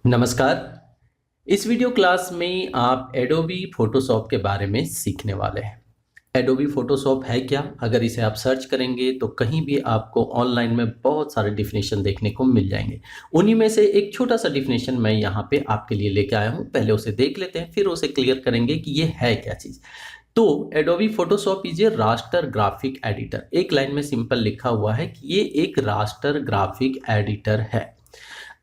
नमस्कार। इस video class में आप एडोबी फोटोशॉप के बारे में सीखने वाले हैं। एडोबी फोटोशॉप है क्या? अगर इसे आप सर्च करेंगे तो कहीं भी आपको ऑनलाइन में बहुत सारे डिफिनेशन देखने को मिल जाएंगे। उन्हीं में से एक छोटा सा डिफिनेशन मैं यहाँ पे आपके लिए लेके आया हूँ। पहले उसे देख लेते हैं, फिर उसे क्लियर करेंगे कि ये है क्या चीज़। तो Adobe Photoshop is a raster graphic editor. एक लाइन में सिंपल लिखा हुआ है कि ये एक रास्टर ग्राफिक एडिटर है।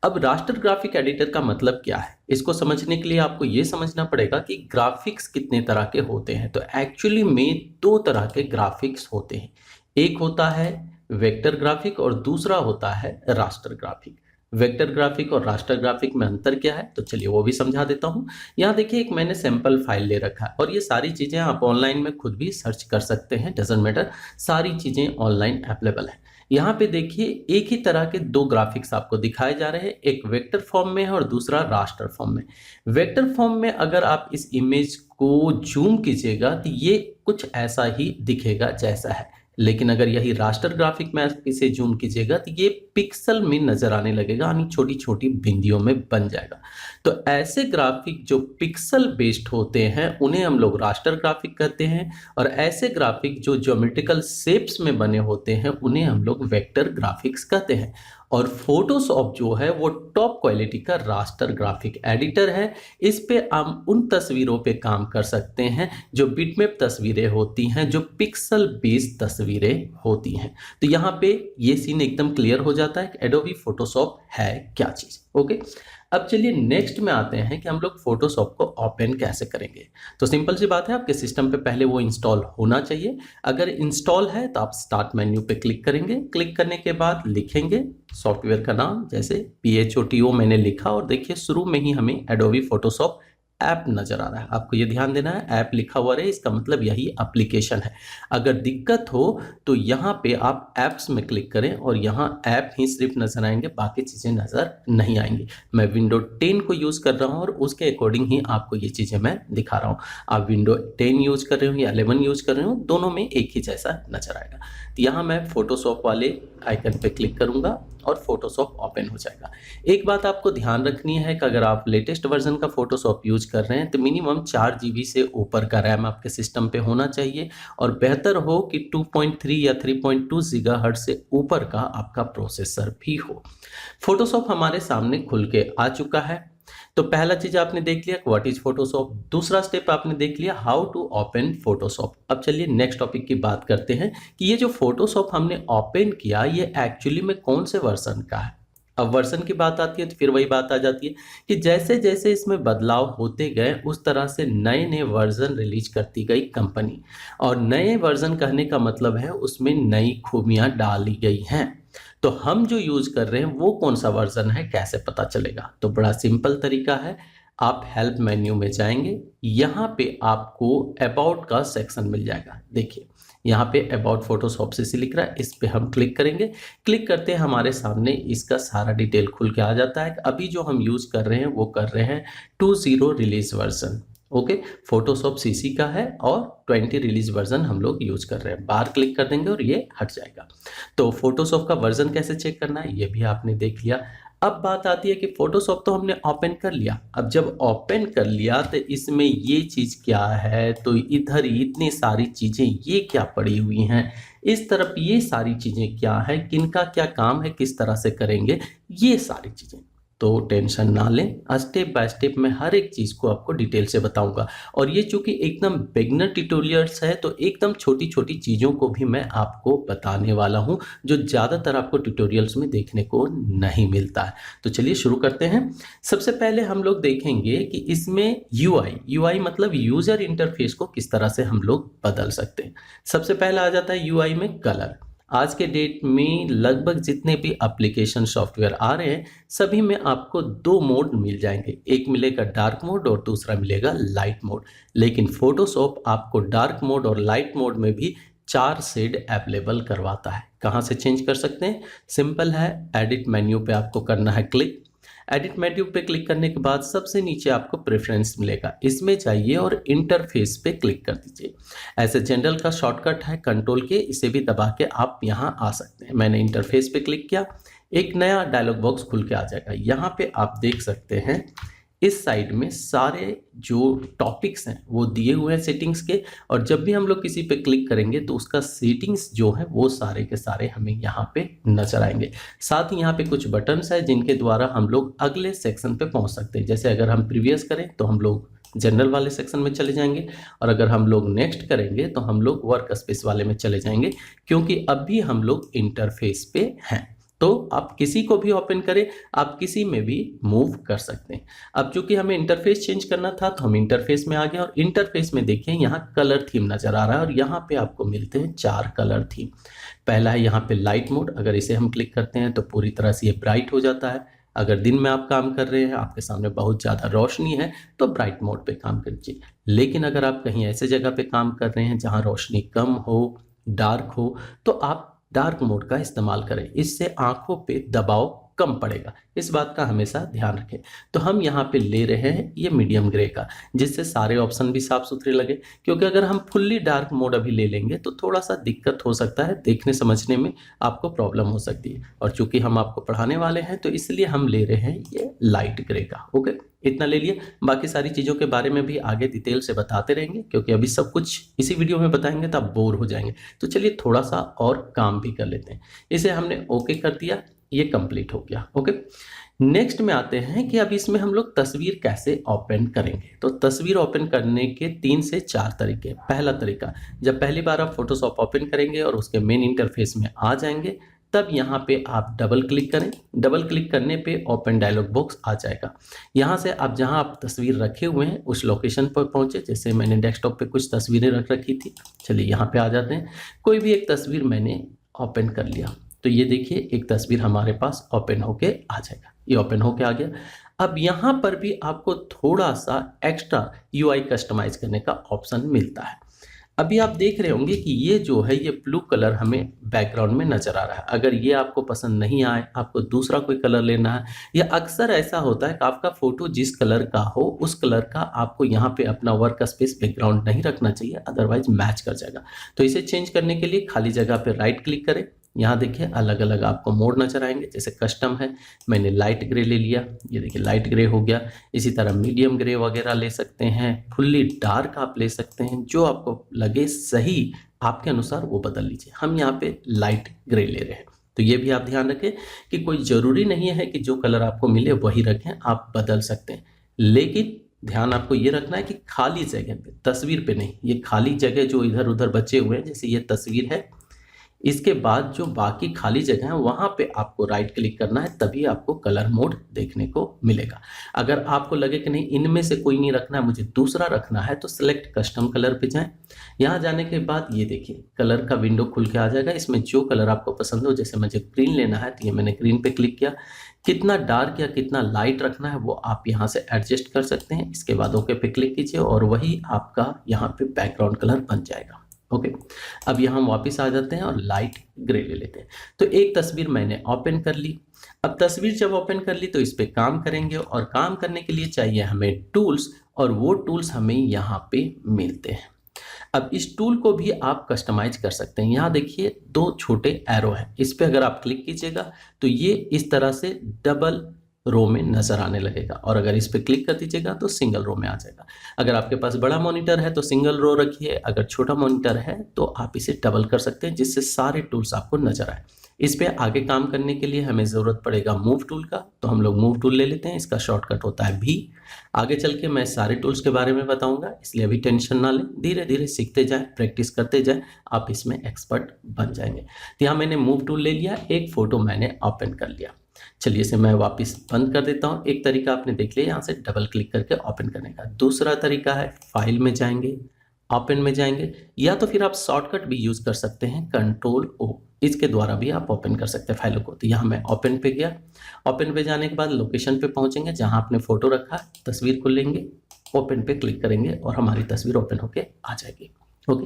अब रास्टर ग्राफिक एडिटर का मतलब क्या है, इसको समझने के लिए आपको ये समझना पड़ेगा कि ग्राफिक्स कितने तरह के होते हैं। तो एक्चुअली में दो तरह के ग्राफिक्स होते हैं। एक होता है वेक्टर ग्राफिक और दूसरा होता है रास्टर ग्राफिक। वेक्टर ग्राफिक और रास्टर ग्राफिक में अंतर क्या है, तो चलिए वो भी समझा देता हूँ। यहाँ देखिए, एक मैंने सैंपल फाइल ले रखा है और ये सारी चीज़ें आप ऑनलाइन में खुद भी सर्च कर सकते हैं, डजंट मैटर। सारी चीज़ें ऑनलाइन अवेलेबल है। यहाँ पे देखिए, एक ही तरह के दो ग्राफिक्स आपको दिखाए जा रहे हैं, एक वेक्टर फॉर्म में है और दूसरा रास्टर फॉर्म में। वेक्टर फॉर्म में अगर आप इस इमेज को जूम कीजिएगा तो ये कुछ ऐसा ही दिखेगा जैसा है, लेकिन अगर यही रास्टर ग्राफिक में आप इसे जूम कीजिएगा तो ये पिक्सल में नजर आने लगेगा, यानी छोटी छोटी बिंदियों में बन जाएगा। तो ऐसे ग्राफिक जो पिक्सल बेस्ड होते हैं उन्हें हम लोग रास्टर ग्राफिक कहते हैं, और ऐसे ग्राफिक जो ज्योमेट्रिकल शेप्स में बने होते हैं उन्हें हम लोग वेक्टर ग्राफिक्स कहते हैं। और फोटोशॉप जो है वो टॉप क्वालिटी का रास्टर ग्राफिक एडिटर है। इस पे हम उन तस्वीरों पे काम कर सकते हैं जो बिटमैप तस्वीरें होती हैं, जो पिक्सल बेस्ड तस्वीरें होती हैं। तो यहाँ पे ये सीन एकदम क्लियर हो जाता है कि एडोबी फोटोशॉप है क्या चीज़। ओके, अब चलिए नेक्स्ट में आते हैं कि हम लोग फोटोशॉप को ओपन कैसे करेंगे। तो सिंपल सी बात है, आपके सिस्टम पे पहले वो इंस्टॉल होना चाहिए। अगर इंस्टॉल है तो आप स्टार्ट मेन्यू पे क्लिक करेंगे। क्लिक करने के बाद लिखेंगे सॉफ्टवेयर का नाम, जैसे PHOTO मैंने लिखा, और देखिए शुरू में ही हमें एडोबी फोटोशॉप ऐप नजर आ रहा है। आपको ये ध्यान देना है, ऐप लिखा हुआ रहे, इसका मतलब यही एप्लीकेशन है। अगर दिक्कत हो तो यहाँ पे आप ऐप्स में क्लिक करें और यहाँ ऐप ही सिर्फ नजर आएंगे, बाकी चीज़ें नजर नहीं आएंगी। मैं विंडो 10 को यूज़ कर रहा हूँ और उसके अकॉर्डिंग ही आपको ये चीज़ें मैं दिखा रहा हूँ। आप विंडो 10 यूज़ कर रहे हो या 11 यूज़ कर रहे हो, दोनों में एक ही जैसा नजर आएगा। तो यहाँ मैं फोटोशॉप वाले आइकन पे क्लिक करूँगा और फोटोशॉप ओपन हो जाएगा। एक बात आपको ध्यान रखनी है कि अगर आप लेटेस्ट वर्जन का फोटोशॉप यूज कर रहे हैं तो मिनिमम 4 GB से ऊपर का रैम आपके सिस्टम पे होना चाहिए, और बेहतर हो कि 2.3 या 3.2 GHz से ऊपर का आपका प्रोसेसर भी हो। फोटोशॉप हमारे सामने खुल के आ चुका है। तो पहला चीज आपने देख लिया व्हाट इज फोटोशॉप, दूसरा स्टेप आपने देख लिया हाउ टू ओपन फोटोशॉप। अब चलिए नेक्स्ट टॉपिक की बात करते हैं कि ये जो फोटोशॉप हमने ओपन किया ये एक्चुअली में कौन से वर्जन का है। अब वर्जन की बात आती है तो फिर वही बात आ जाती है कि जैसे जैसे इसमें बदलाव होते गए उस तरह से नए नए वर्जन रिलीज करती गई कंपनी, और नए वर्जन कहने का मतलब है उसमें नई खूबियां डाली गई हैं। तो हम जो यूज कर रहे हैं वो कौन सा वर्जन है, कैसे पता चलेगा? तो बड़ा सिंपल तरीका है, आप हेल्प मेन्यू में जाएंगे, यहाँ पे आपको अबाउट का सेक्शन मिल जाएगा। देखिए यहाँ पे अबाउट फोटोशॉप से लिख रहा है, इस पे हम क्लिक करेंगे। क्लिक करते हैं हमारे सामने इसका सारा डिटेल खुल के आ जाता है। अभी जो हम यूज कर रहे हैं वो कर रहे हैं 20 release version. Okay, Photoshop CC का है और 20 रिलीज वर्जन हम लोग यूज कर रहे हैं। बाहर क्लिक कर देंगे और ये हट जाएगा। तो फोटोशॉप का वर्जन कैसे चेक करना है ये भी आपने देख लिया। अब बात आती है कि फोटोशॉप तो हमने ओपन कर लिया। अब जब ओपन कर लिया तो इसमें ये चीज क्या है, तो इधर इतनी सारी चीजें ये क्या पड़ी हुई हैं, इस तरफ ये सारी चीजें क्या है, किनका क्या काम है, किस तरह से करेंगे, ये सारी चीजें। तो टेंशन ना लें, स्टेप बाय स्टेप मैं हर एक चीज़ को आपको डिटेल से बताऊंगा। और ये चूंकि एकदम बिगनर ट्यूटोरियल्स है तो एकदम छोटी छोटी चीज़ों को भी मैं आपको बताने वाला हूं जो ज़्यादातर आपको ट्यूटोरियल्स में देखने को नहीं मिलता है। तो चलिए शुरू करते हैं। सबसे पहले हम लोग देखेंगे कि इसमें UI मतलब यूज़र इंटरफेस को किस तरह से हम लोग बदल सकते हैं। सबसे पहले आ जाता है UI में कलर। आज के डेट में लगभग जितने भी एप्लीकेशन सॉफ्टवेयर आ रहे हैं सभी में आपको दो मोड मिल जाएंगे, एक मिलेगा डार्क मोड और दूसरा मिलेगा लाइट मोड। लेकिन फोटोशॉप आपको डार्क मोड और लाइट मोड में भी 4 शेड अवेलेबल करवाता है। कहाँ से चेंज कर सकते हैं? सिंपल है, एडिट मेन्यू पे आपको करना है क्लिक। एडिट मेन्यू पे क्लिक करने के बाद सबसे नीचे आपको प्रेफरेंस मिलेगा, इसमें जाइए और इंटरफेस पे क्लिक कर दीजिए। ऐसे जनरल का शॉर्टकट है कंट्रोल के, इसे भी दबा के आप यहाँ आ सकते हैं। मैंने इंटरफेस पे क्लिक किया। एक नया डायलॉग बॉक्स खुल के आ जाएगा। यहाँ पे आप देख सकते हैं इस साइड में सारे जो टॉपिक्स हैं वो दिए हुए हैं सेटिंग्स के, और जब भी हम लोग किसी पे क्लिक करेंगे तो उसका सेटिंग्स जो है वो सारे के सारे हमें यहाँ पे नजर आएंगे। साथ ही यहाँ पे कुछ बटन्स है जिनके द्वारा हम लोग अगले सेक्शन पे पहुँच सकते हैं। जैसे अगर हम प्रीवियस करें तो हम लोग जनरल वाले सेक्शन में चले जाएंगे, और अगर हम लोग नेक्स्ट करेंगे तो हम लोग वर्क स्पेस वाले में चले जाएंगे, क्योंकि अभी हम लोग इंटरफेस पे हैं। तो आप किसी को भी ओपन करें, आप किसी में भी मूव कर सकते हैं। अब चूंकि हमें इंटरफेस चेंज करना था तो हम इंटरफेस में आ गए, और इंटरफेस में देखिए यहाँ कलर थीम नजर आ रहा है, और यहाँ पे आपको मिलते हैं 4 कलर थीम। पहला है यहाँ पे लाइट मोड, अगर इसे हम क्लिक करते हैं तो पूरी तरह से ये ब्राइट हो जाता है। अगर दिन में आप काम कर रहे हैं, आपके सामने बहुत ज़्यादा रोशनी है, तो ब्राइट मोड पे काम कीजिए। लेकिन अगर आप कहीं ऐसे जगह पे काम कर रहे हैं जहाँ रोशनी कम हो, डार्क हो, तो आप डार्क मोड का इस्तेमाल करें। इससे आंखों पे दबाव कम पड़ेगा, इस बात का हमेशा ध्यान रखें। तो हम यहाँ पे ले रहे हैं ये मीडियम ग्रे का, जिससे सारे ऑप्शन भी साफ सुथरे लगे, क्योंकि अगर हम फुल्ली डार्क मोड अभी ले लेंगे तो थोड़ा सा दिक्कत हो सकता है, देखने समझने में आपको प्रॉब्लम हो सकती है। और चूंकि हम आपको पढ़ाने वाले हैं तो इसलिए हम ले रहे हैं ये लाइट ग्रे का। ओके, इतना ले लिए। बाकी सारी चीज़ों के बारे में भी आगे डिटेल से बताते रहेंगे, क्योंकि अभी सब कुछ इसी वीडियो में बताएंगे तो आप बोर हो जाएंगे। तो चलिए थोड़ा सा और काम भी कर लेते हैं। इसे हमने ओके कर दिया, ये कंप्लीट हो गया। ओके, नेक्स्ट में आते हैं कि अब इसमें हम लोग तस्वीर कैसे ओपन करेंगे। तो तस्वीर ओपन करने के 3 से 4 तरीके। पहला तरीका, जब पहली बार आप फोटोशॉप ओपन करेंगे और उसके मेन इंटरफेस में आ जाएंगे, तब यहाँ पे आप डबल क्लिक करें। डबल क्लिक करने पे ओपन डायलॉग बॉक्स आ जाएगा। यहाँ से आप जहाँ आप तस्वीर रखे हुए हैं उस लोकेशन पर पहुँचे। जैसे मैंने डेस्कटॉप पे कुछ तस्वीरें रख रखी थी, चलिए यहाँ पे आ जाते हैं। कोई भी एक तस्वीर मैंने ओपन कर लिया, तो ये देखिए एक तस्वीर हमारे पास ओपन होके आ जाएगा। ये ओपन होके आ गया। अब यहाँ पर भी आपको थोड़ा सा एक्स्ट्रा यूआई कस्टमाइज करने का ऑप्शन मिलता है। अभी आप देख रहे होंगे कि ये जो है ये ब्लू कलर हमें बैकग्राउंड में नजर आ रहा है। अगर ये आपको पसंद नहीं आए, आपको दूसरा कोई कलर लेना है, या अक्सर ऐसा होता है कि आपका फोटो जिस कलर का हो उस कलर का आपको यहाँ पे अपना वर्क स्पेस बैकग्राउंड नहीं रखना चाहिए, अदरवाइज मैच कर जाएगा। तो इसे चेंज करने के लिए खाली जगह पे राइट क्लिक करें। यहाँ देखिए अलग अलग आपको मोड नजर आएंगे। जैसे कस्टम है, मैंने लाइट ग्रे ले लिया, ये देखिए लाइट ग्रे हो गया। इसी तरह मीडियम ग्रे वगैरह ले सकते हैं, फुल्ली डार्क आप ले सकते हैं, जो आपको लगे सही आपके अनुसार वो बदल लीजिए। हम यहाँ पे लाइट ग्रे ले रहे हैं। तो ये भी आप ध्यान रखें कि कोई ज़रूरी नहीं है कि जो कलर आपको मिले वही रखें, आप बदल सकते हैं। लेकिन ध्यान आपको ये रखना है कि खाली जगह पे, तस्वीर पे नहीं, ये खाली जगह जो इधर उधर बचे हुए हैं, जैसे ये तस्वीर है, इसके बाद जो बाकी खाली जगह है वहाँ पे आपको राइट क्लिक करना है, तभी आपको कलर मोड देखने को मिलेगा। अगर आपको लगे कि नहीं इनमें से कोई नहीं रखना है, मुझे दूसरा रखना है, तो सिलेक्ट कस्टम कलर पे जाएं। यहाँ जाने के बाद ये देखिए कलर का विंडो खुल के आ जाएगा। इसमें जो कलर आपको पसंद हो, जैसे मुझे ग्रीन लेना है तो ये मैंने ग्रीन पे क्लिक किया। कितना डार्क या कितना लाइट रखना है वो आप यहाँ से एडजस्ट कर सकते हैं। इसके बाद ओके पे क्लिक कीजिए और वही आपका यहाँ पे बैकग्राउंड कलर बन जाएगा। ओके, अब यहाँ हम वापस आ जाते हैं और लाइट ग्रे ले लेते हैं। तो एक तस्वीर मैंने ओपन कर ली। अब तस्वीर जब ओपन कर ली तो इस पे काम करेंगे, और काम करने के लिए चाहिए हमें टूल्स, और वो टूल्स हमें यहाँ पे मिलते हैं। अब इस टूल को भी आप कस्टमाइज कर सकते हैं। यहाँ देखिए 2 छोटे एरो हैं, इस पे अगर आप क्लिक कीजिएगा तो ये इस तरह से डबल रो में नजर आने लगेगा, और अगर इस पे क्लिक कर दीजिएगा तो सिंगल रो में आ जाएगा। अगर आपके पास बड़ा मॉनिटर है तो सिंगल रो रखिए, अगर छोटा मॉनिटर है तो आप इसे डबल कर सकते हैं, जिससे सारे टूल्स आपको नजर आए। इस पे आगे काम करने के लिए हमें ज़रूरत पड़ेगा मूव टूल का, तो हम लोग मूव टूल ले लेते हैं। इसका शॉर्टकट होता है भी। आगे चल के मैं सारे टूल्स के बारे में बताऊंगा, इसलिए अभी टेंशन ना लें, धीरे धीरे सीखते जाएं, प्रैक्टिस करते जाएं, आप इसमें एक्सपर्ट बन जाएंगे। तो यहाँ मैंने मूव टूल ले लिया, एक फ़ोटो मैंने ओपन कर लिया। चलिए इसे मैं वापस बंद कर देता हूँ। एक तरीका आपने देख लिया, यहाँ से डबल क्लिक करके ओपन करने का। दूसरा तरीका है फाइल में जाएंगे, ओपन में जाएंगे, या तो फिर आप शॉर्टकट भी यूज़ कर सकते हैं Ctrl+O, इसके द्वारा भी आप ओपन कर सकते हैं फाइलों को। तो यहाँ मैं ओपन पे गया। ओपन पे जाने के बाद लोकेशन पे पहुँचेंगे जहाँ आपने फ़ोटो रखा, तस्वीर को लेंगे, ओपन पे क्लिक करेंगे और हमारी तस्वीर ओपन होके आ जाएगी। ओके,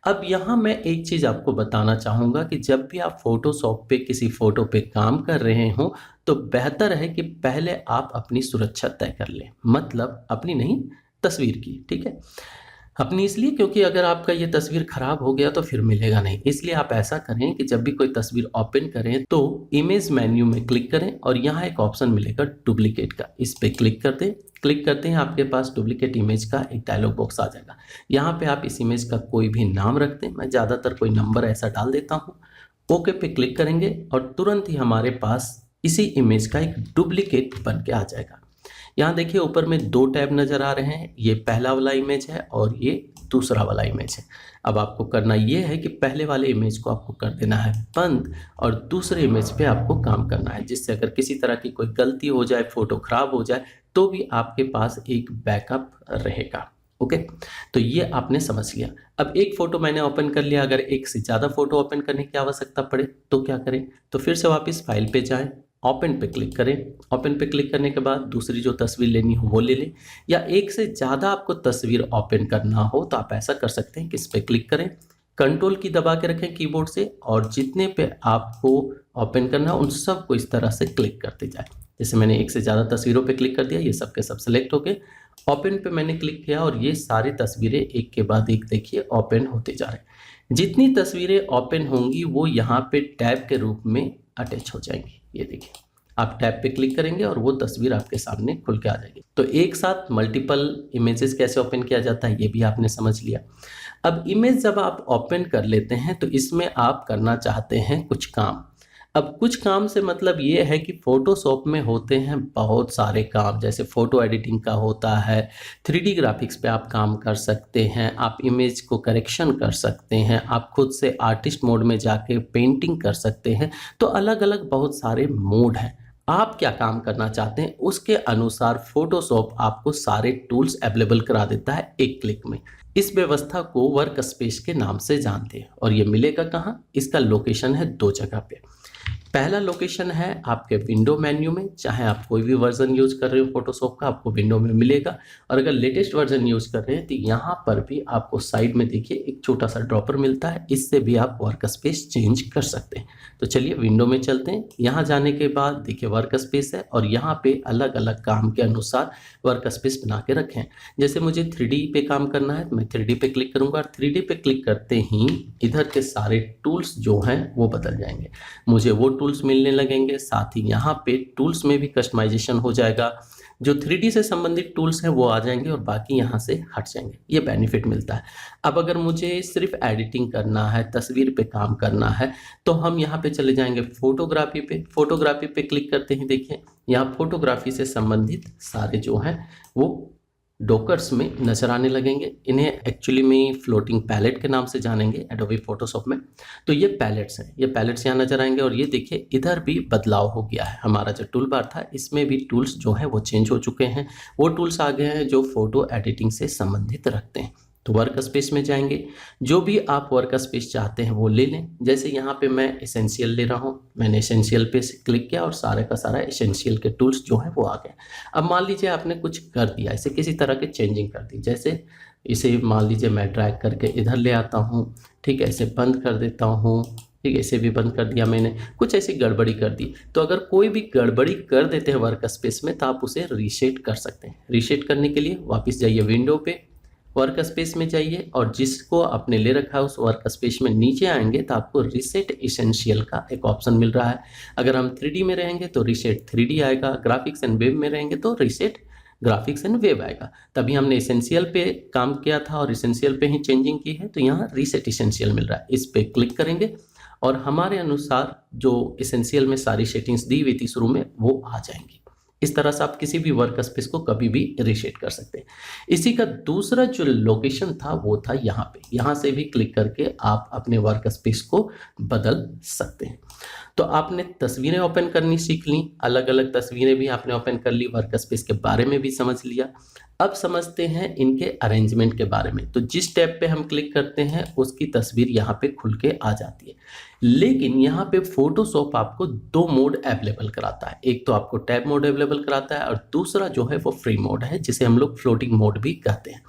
अब यहाँ मैं एक चीज़ आपको बताना चाहूँगा कि जब भी आप फोटोशॉप पे किसी फ़ोटो पे काम कर रहे हो तो बेहतर है कि पहले आप अपनी सुरक्षा तय कर लें, मतलब अपनी नहीं, तस्वीर की। ठीक है, अपनी इसलिए क्योंकि अगर आपका ये तस्वीर खराब हो गया तो फिर मिलेगा नहीं। इसलिए आप ऐसा करें कि जब भी कोई तस्वीर ओपन करें तो इमेज मेन्यू में क्लिक करें और यहाँ एक ऑप्शन मिलेगा डुप्लीकेट का, इस पे क्लिक कर दें। क्लिक करते हैं आपके पास डुप्लीकेट इमेज का एक डायलॉग बॉक्स आ जाएगा। यहाँ पे आप इस इमेज का कोई भी नाम रख दें, मैं ज़्यादातर कोई नंबर ऐसा डाल देता हूँ। ओके पे क्लिक करेंगे और तुरंत ही हमारे पास इसी इमेज का एक डुप्लीकेट बन के आ जाएगा। यहाँ देखिए ऊपर में 2 टैब नज़र आ रहे हैं, ये पहला वाला इमेज है और ये दूसरा वाला इमेज है। अब आपको करना ये है कि पहले वाले इमेज को आपको कर देना है बंद और दूसरे इमेज पे आपको काम करना है, जिससे अगर किसी तरह की कोई गलती हो जाए, फोटो खराब हो जाए तो भी आपके पास एक बैकअप रहेगा। ओके, तो ये आपने समझ लिया। अब एक फ़ोटो मैंने ओपन कर लिया, अगर एक से ज़्यादा फ़ोटो ओपन करने की आवश्यकता पड़े तो क्या करें? तो फिर से वापस फाइल पे जाएं, ओपन पे क्लिक करें। ओपन पे क्लिक करने के बाद दूसरी जो तस्वीर लेनी हो वो ले लें, या एक से ज़्यादा आपको तस्वीर ओपन करना हो तो आप ऐसा कर सकते हैं कि इस पे क्लिक करें, कंट्रोल की दबा के रखें कीबोर्ड से और जितने पे आपको ओपन करना है उन सबको इस तरह से क्लिक करते जाए। जैसे मैंने एक से ज़्यादा तस्वीरों पे क्लिक कर दिया, ये सब के सब सेलेक्ट हो गए। ओपन पे मैंने क्लिक किया और ये सारी तस्वीरें एक के बाद एक देखिए ओपन होते जा रहे हैं। जितनी तस्वीरें ओपन होंगी वो यहाँ पे टैब के रूप में अटैच हो जाएंगी। ये देखिए आप टैब पे क्लिक करेंगे और वो तस्वीर आपके सामने खुल के आ जाएगी। तो एक साथ मल्टीपल इमेजेस कैसे ओपन किया जाता है ये भी आपने समझ लिया। अब इमेज जब आप ओपन कर लेते हैं तो इसमें आप करना चाहते हैं कुछ काम। अब कुछ काम से मतलब ये है कि फ़ोटोशॉप में होते हैं बहुत सारे काम, जैसे फ़ोटो एडिटिंग का होता है, 3D ग्राफिक्स पे आप काम कर सकते हैं, आप इमेज को करेक्शन कर सकते हैं, आप खुद से आर्टिस्ट मोड में जाके पेंटिंग कर सकते हैं। तो अलग अलग बहुत सारे मोड हैं। आप क्या काम करना चाहते हैं उसके अनुसार फ़ोटोशॉप आपको सारे टूल्स अवेलेबल करा देता है एक क्लिक में। इस व्यवस्था को वर्क स्पेस के नाम से जानते हैं और ये मिलेगा कहाँ? इसका लोकेशन है 2 जगह पे। पहला लोकेशन है आपके विंडो मेन्यू में, चाहे आप कोई भी वर्जन यूज कर रहे हो फोटोशॉप का आपको विंडो में मिलेगा, और अगर लेटेस्ट वर्जन यूज कर रहे हैं तो यहाँ पर भी आपको साइड में देखिए एक छोटा सा ड्रॉपर मिलता है, इससे भी आप वर्क स्पेस चेंज कर सकते हैं। तो चलिए विंडो में चलते हैं। यहाँ जाने के बाद देखिए वर्क स्पेस है और यहाँ पे अलग अलग काम के अनुसार वर्क स्पेस बना के रखें। जैसे मुझे 3D पे काम करना है तो मैं 3D पे क्लिक करूँगा और 3D पे क्लिक करते ही इधर के सारे टूल्स जो हैं वो बदल जाएंगे, मुझे वो टूल्स मिलने लगेंगे। साथ ही यहाँ पे टूल्स में भी कस्टमाइजेशन हो जाएगा, जो 3D से संबंधित टूल्स हैं वो आ जाएंगे और बाकी यहाँ से हट जाएंगे। ये बेनिफिट मिलता है। अब अगर मुझे सिर्फ एडिटिंग करना है, तस्वीर पे काम करना है, तो हम यहाँ पे चले जाएंगे फोटोग्राफी पे। फोटोग्राफी पे क्लिक करते ही देखिए यहाँ फोटोग्राफी से संबंधित सारे जो हैं वो डॉकर्स में नज़र आने लगेंगे। इन्हें एक्चुअली में फ्लोटिंग पैलेट के नाम से जानेंगे एडोबी फोटोशॉप में। तो ये पैलेट्स हैं, ये पैलेट्स यहाँ नज़र आएंगे और ये देखिए इधर भी बदलाव हो गया है। हमारा जो टूल बार था इसमें भी टूल्स जो हैं वो चेंज हो चुके हैं, वो टूल्स आ गए हैं जो फोटो एडिटिंग से संबंधित रखते हैं। तो वर्क स्पेस में जाएंगे, जो भी आप वर्क स्पेस चाहते हैं वो ले लें। जैसे यहाँ पे मैं एसेंशियल ले रहा हूँ, मैंने एसेंशियल पे क्लिक किया और सारे का सारा एसेंशियल के टूल्स जो हैं वो आ गए। अब मान लीजिए आपने कुछ कर दिया, इसे किसी तरह के चेंजिंग कर दी, जैसे इसे मान लीजिए मैं ड्रैग करके इधर ले आता हूँ, ठीक है, इसे बंद कर देता हूँ, ठीक है, इसे भी बंद कर दिया मैंने, कुछ ऐसी गड़बड़ी कर दी। तो अगर कोई भी गड़बड़ी कर देते हैं वर्क स्पेस में तो आप उसे रीसेट कर सकते हैं। रीसेट करने के लिए वापस जाइए विंडो पे, वर्क स्पेस में जाइए और जिसको आपने ले रखा है उस वर्क स्पेस में नीचे आएंगे तो आपको रीसेट एसेंशियल का एक ऑप्शन मिल रहा है। अगर हम 3D में रहेंगे तो रीसेट 3D आएगा, ग्राफिक्स एंड वेब में रहेंगे तो रीसेट ग्राफिक्स एंड वेब आएगा। तभी हमने एसेंशियल पे काम किया था और एसेंशियल पे ही चेंजिंग की है, तो यहाँ रीसेट एसेंशियल मिल रहा है। इस पर क्लिक करेंगे और हमारे अनुसार जो एसेंशियल में सारी सेटिंग्स दी हुई थी शुरू में वो आ जाएंगी। इस तरह से आप किसी भी वर्क स्पेस को कभी भी रीसेट कर सकते हैं। इसी का दूसरा जो लोकेशन था वो था यहाँ पे, यहाँ से भी क्लिक करके आप अपने वर्क स्पेस को बदल सकते हैं। तो आपने तस्वीरें ओपन करनी सीख ली, अलग अलग तस्वीरें भी आपने ओपन कर ली, वर्क स्पेस के बारे में भी समझ लिया। अब समझते हैं इनके अरेंजमेंट के बारे में। तो जिस टैब पे हम क्लिक करते हैं उसकी तस्वीर यहाँ पे खुल के आ जाती है, लेकिन यहाँ पे फोटोशॉप आपको 2 मोड अवेलेबल कराता है। एक तो आपको टैब मोड अवेलेबल कराता है और दूसरा जो है वो फ्री मोड है, जिसे हम लोग फ्लोटिंग मोड भी कहते हैं।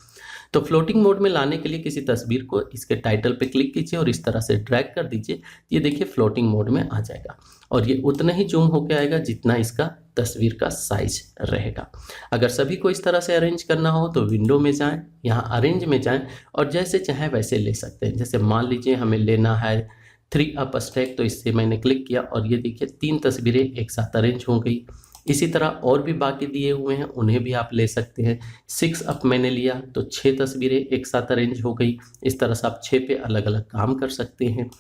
तो फ्लोटिंग मोड में लाने के लिए किसी तस्वीर को इसके टाइटल पे क्लिक कीजिए और इस तरह से ड्रैग कर दीजिए। ये देखिए फ्लोटिंग मोड में आ जाएगा और ये उतना ही जूम होकर आएगा जितना इसका तस्वीर का साइज रहेगा। अगर सभी को इस तरह से अरेंज करना हो तो विंडो में जाएं, यहाँ अरेंज में जाएं और जैसे चाहें वैसे ले सकते हैं। जैसे मान लीजिए हमें लेना है 3 अप स्टैक, तो इससे मैंने क्लिक किया और ये देखिए 3 तस्वीरें एक साथ अरेंज हो गई। इसी तरह और भी बाकी दिए हुए हैं, उन्हें भी आप ले सकते हैं। 6 अप मैंने लिया तो 6 तस्वीरें एक साथ अरेंज हो गई। इस तरह से आप 6 पे अलग अलग काम कर सकते हैं।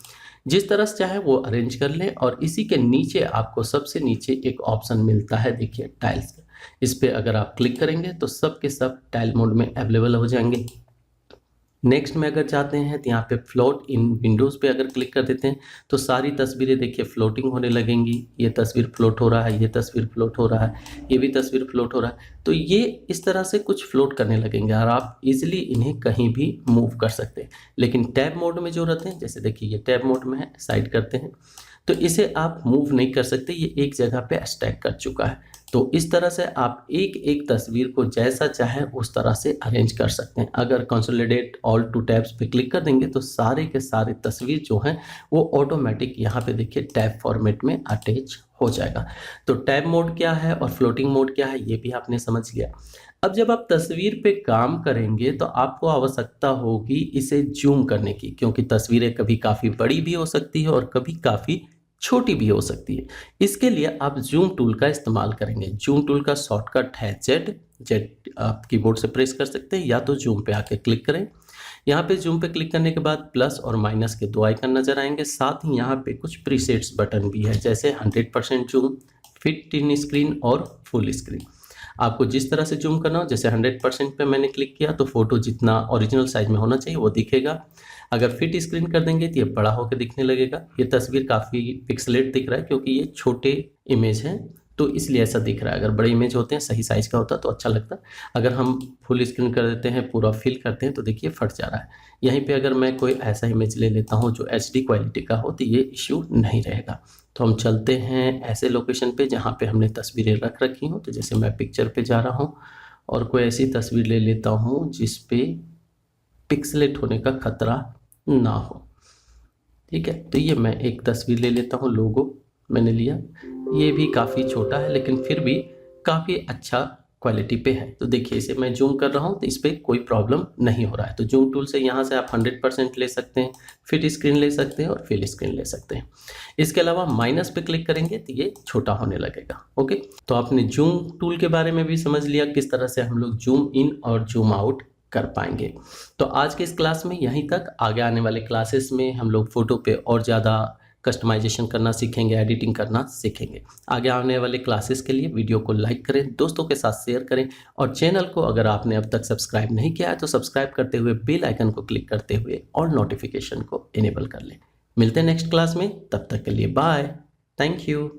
जिस तरह से चाहे वो अरेंज कर लें। और इसी के नीचे आपको सबसे नीचे एक ऑप्शन मिलता है, देखिए टाइल्स का। इस पर अगर आप क्लिक करेंगे तो सब के सब टाइल मोड में अवेलेबल हो जाएंगे। नेक्स्ट में अगर जाते हैं तो यहाँ पे फ्लोट इन विंडोज़ पे अगर क्लिक कर देते हैं तो सारी तस्वीरें देखिए फ्लोटिंग होने लगेंगी। ये तस्वीर फ्लोट हो रहा है, ये तस्वीर फ्लोट हो रहा है, ये भी तस्वीर फ्लोट हो रहा है। तो ये इस तरह से कुछ फ्लोट करने लगेंगे और आप इजीली इन्हें कहीं भी मूव कर सकते हैं। लेकिन टैब मोड में जो रहते हैं, जैसे देखिए ये टैब मोड में है, साइड करते हैं तो इसे आप मूव नहीं कर सकते, ये एक जगह पे स्टैक कर चुका है। तो इस तरह से आप एक एक तस्वीर को जैसा चाहे उस तरह से अरेंज कर सकते हैं। अगर कंसोलिडेट ऑल टू टैब्स पे क्लिक कर देंगे तो सारे के सारे तस्वीर जो हैं वो ऑटोमेटिक यहाँ पे देखिए टैब फॉर्मेट में अटैच हो जाएगा। तो टैब मोड क्या है और फ्लोटिंग मोड क्या है ये भी आपने समझ लिया। अब जब आप तस्वीर पे काम करेंगे तो आपको आवश्यकता होगी इसे जूम करने की, क्योंकि तस्वीरें कभी काफ़ी बड़ी भी हो सकती है और कभी काफ़ी छोटी भी हो सकती है। इसके लिए आप जूम टूल का इस्तेमाल करेंगे। जूम टूल का शॉर्टकट है जेड आप कीबोर्ड से प्रेस कर सकते हैं या तो जूम पे आके क्लिक करें। यहाँ पे जूम पे क्लिक करने के बाद प्लस और माइनस के 2 आइकन नजर आएंगे। साथ ही यहाँ पे कुछ प्रीसेट्स बटन भी है, जैसे 100% जूम, फिट इन स्क्रीन और फुल स्क्रीन। आपको जिस तरह से जूम करना हो, जैसे 100% पे मैंने क्लिक किया तो फोटो जितना ओरिजिनल साइज में होना चाहिए वो दिखेगा। अगर फिट स्क्रीन कर देंगे तो ये बड़ा होकर दिखने लगेगा। ये तस्वीर काफ़ी पिक्सलेट दिख रहा है क्योंकि ये छोटे इमेज हैं तो इसलिए ऐसा दिख रहा है। अगर बड़े इमेज होते हैं सही साइज का होता तो अच्छा लगता। अगर हम फुल स्क्रीन कर देते हैं, पूरा फिल करते हैं तो देखिए फट जा रहा है। यहीं पे अगर मैं कोई ऐसा इमेज ले लेता हूँ जो HD क्वालिटी का हो तो ये इश्यू नहीं रहेगा। तो हम चलते हैं ऐसे लोकेशन पे जहाँ पे हमने तस्वीरें रख रखी हों। तो जैसे मैं पिक्चर पे जा रहा हूँ और कोई ऐसी तस्वीर ले लेता हूँ जिस पे पिक्सलेट होने का खतरा ना हो। ठीक है, तो ये मैं एक तस्वीर ले लेता हूँ, लोगो मैंने लिया। ये भी काफ़ी छोटा है लेकिन फिर भी काफ़ी अच्छा क्वालिटी पे है। तो देखिए इसे मैं जूम कर रहा हूँ तो इस पर कोई प्रॉब्लम नहीं हो रहा है। तो जूम टूल से यहाँ से आप 100% ले सकते हैं, फिट स्क्रीन ले सकते हैं और फिल स्क्रीन ले सकते हैं। इसके अलावा माइनस पे क्लिक करेंगे तो ये छोटा होने लगेगा। ओके, तो आपने जूम टूल के बारे में भी समझ लिया किस तरह से हम लोग जूम इन और जूम आउट कर पाएंगे। तो आज के इस क्लास में यहीं तक। आगे आने वाले क्लासेस में हम लोग फ़ोटो पे और ज़्यादा कस्टमाइजेशन करना सीखेंगे, एडिटिंग करना सीखेंगे। आगे आने वाले क्लासेस के लिए वीडियो को लाइक करें, दोस्तों के साथ शेयर करें और चैनल को अगर आपने अब तक सब्सक्राइब नहीं किया है तो सब्सक्राइब करते हुए बेल आइकन को क्लिक करते हुए और नोटिफिकेशन को इनेबल कर लें। मिलते हैं नेक्स्ट क्लास में, तब तक के लिए बाय, थैंक यू।